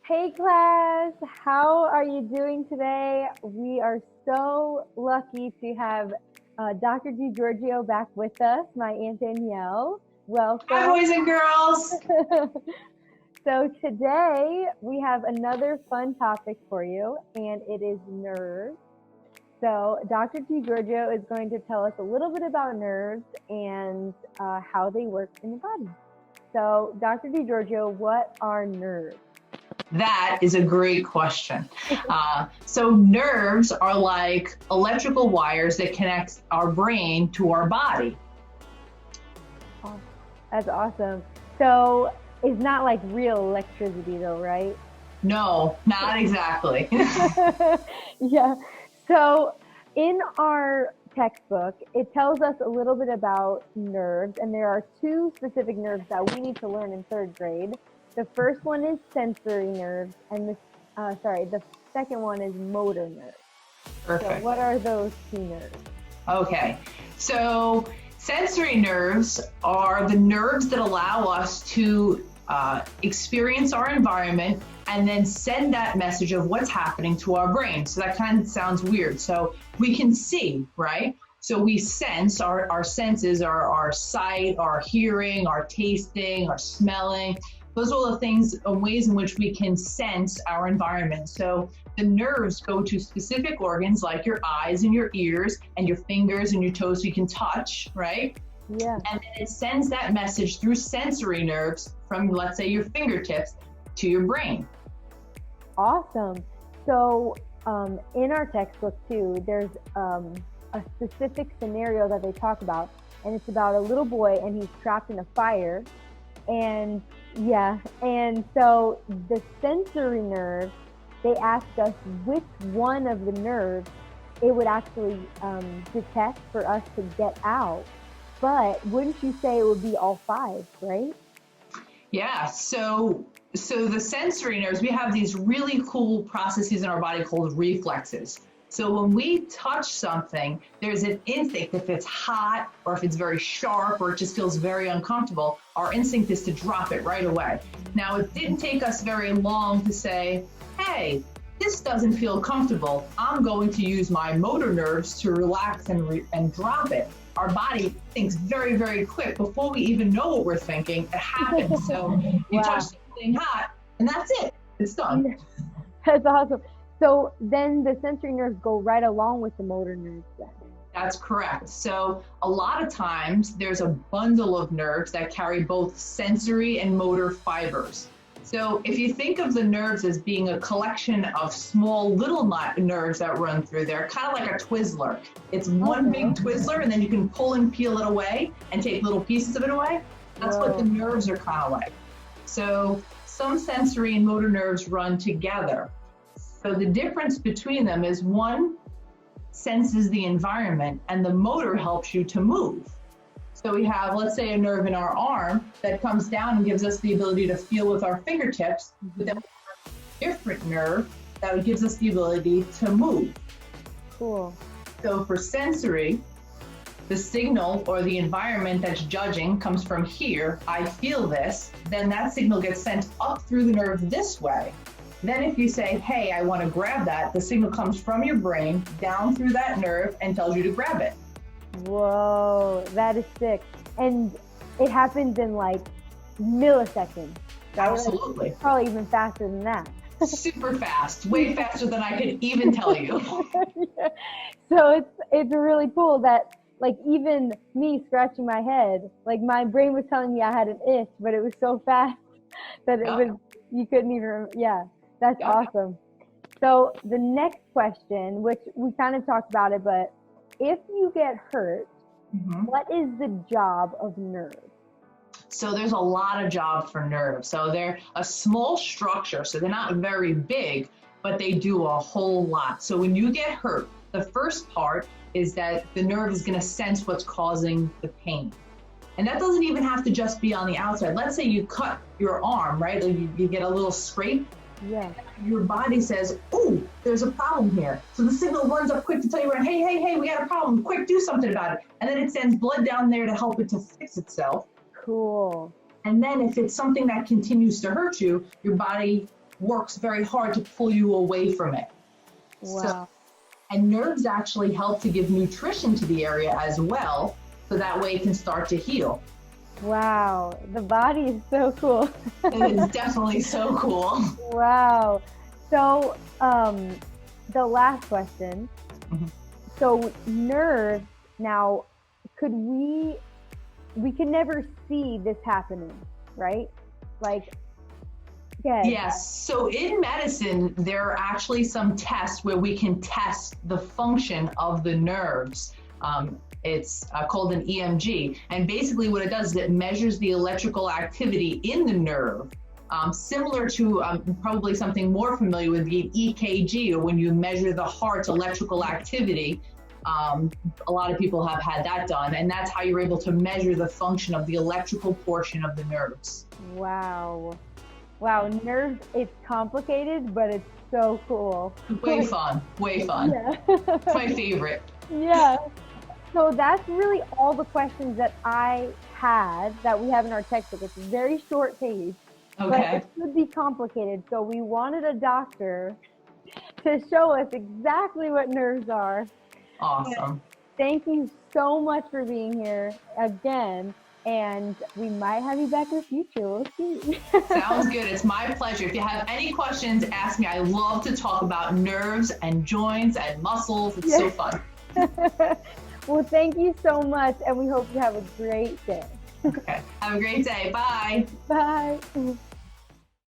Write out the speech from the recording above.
Hey class, how are you doing today? We are so lucky to have Dr. DiGiorgio back with us, my Aunt Danielle. Hi, Welcome. boys and girls. So today we have another fun topic for you, and it is nerves. So Dr. DiGiorgio is going to tell us a little bit about nerves and how they work in the body. So Dr. DiGiorgio, what are nerves? That is a great question. So nerves are like electrical wires that connect our brain to our body. Oh, that's awesome. So it's not like real electricity though, right? No, not exactly. Yeah. So in our textbook, it tells us a little bit about nerves, and there are two specific nerves that we need to learn in third grade. The first one is sensory nerves, and the second one is motor nerves. So Perfect. what are those two nerves? Okay. So sensory nerves are the nerves that allow us to experience our environment and then send that message of what's happening to our brain. So that kind of sounds weird. So we can see, right? So we sense our senses, our sight, our hearing, our tasting, our smelling. Those are all the things, ways in which we can sense our environment. So the nerves go to specific organs like your eyes and your ears and your fingers and your toes so you can touch, right? Yeah. And then it sends that message through sensory nerves from, let's say, your fingertips to your brain. Awesome. So in our textbook too, there's a specific scenario that they talk about, and it's about a little boy and he's trapped in a fire. And so the sensory nerve, they asked us which one of the nerves it would actually detect for us to get out. But wouldn't you say it would be all five, right? Yeah, so the sensory nerves, we have these really cool processes in our body called reflexes. So when we touch something, there's an instinct, if it's hot or if it's very sharp or it just feels very uncomfortable, our instinct is to drop it right away. Now, it didn't take us very long to say, hey, this doesn't feel comfortable. I'm going to use my motor nerves to relax and drop it. Our body thinks very, very quick. Before we even know what we're thinking, it happens. So you Wow. touch something hot and that's it. It's done. That's awesome. So then the sensory nerves go right along with the motor nerves then. That's correct. So a lot of times there's a bundle of nerves that carry both sensory and motor fibers. So if you think of the nerves as being a collection of small little nerves that run through there, kind of like a Twizzler. It's one big Twizzler and then you can pull and peel it away and take little pieces of it away. That's what the nerves are kind of like. So some sensory and motor nerves run together. So the difference between them is one senses the environment and the motor helps you to move. So we have, let's say, a nerve in our arm that comes down and gives us the ability to feel with our fingertips, but then we have a different nerve that gives us the ability to move. Cool. So for sensory, the signal or the environment that's judging comes from here, I feel this, then that signal gets sent up through the nerve this way. Then if you say, hey, I want to grab that, the signal comes from your brain down through that nerve and tells you to grab it. Whoa, that is sick. And it happens in like milliseconds. Right? Absolutely. Like, probably even faster than that. Super fast, way faster than I could even tell you. Yeah. So it's really cool that like even me scratching my head, like my brain was telling me I had an itch, but it was so fast that you couldn't even, that's awesome. So the next question, which we kind of talked about it, but if you get hurt, what is the job of nerves? So there's a lot of jobs for nerves. So they're a small structure, so they're not very big, but they do a whole lot. So when you get hurt, the first part is that the nerve is going to sense what's causing the pain. And that doesn't even have to just be on the outside. Let's say you cut your arm, right? You get a little scrape. Yeah. Your body says, oh, there's a problem here. So the signal runs up quick to tell you, hey, we got a problem. Quick, do something about it. And then it sends blood down there to help it to fix itself. Cool. And then if it's something that continues to hurt you, your body works very hard to pull you away from it. Wow. And nerves actually help to give nutrition to the area as well, so that way it can start to heal. Wow. The body is so cool. It is definitely so cool. Wow. So, the last question. Mhm. So nerves, now, we can never see this happening, right? Like, yeah. Yes. So in medicine, there are actually some tests where we can test the function of the nerves. It's called an EMG. And basically what it does is it measures the electrical activity in the nerve, similar to probably something more familiar with the EKG, or when you measure the heart's electrical activity. A lot of people have had that done, and that's how you're able to measure the function of the electrical portion of the nerves. Wow. Wow, nerves, it's complicated, but it's so cool. Way fun, way fun. Yeah. It's my favorite. Yeah. So that's really all the questions that I had that we have in our textbook. It's a very short page, but Okay. it could be complicated. So we wanted a doctor to show us exactly what nerves are. Awesome. Thank you so much for being here again. And we might have you back in the future. We'll see. Sounds good. It's my pleasure. If you have any questions, ask me. I love to talk about nerves and joints and muscles. It's so fun. Well, thank you so much, and we hope you have a great day. Okay. Have a great day. Bye. Bye.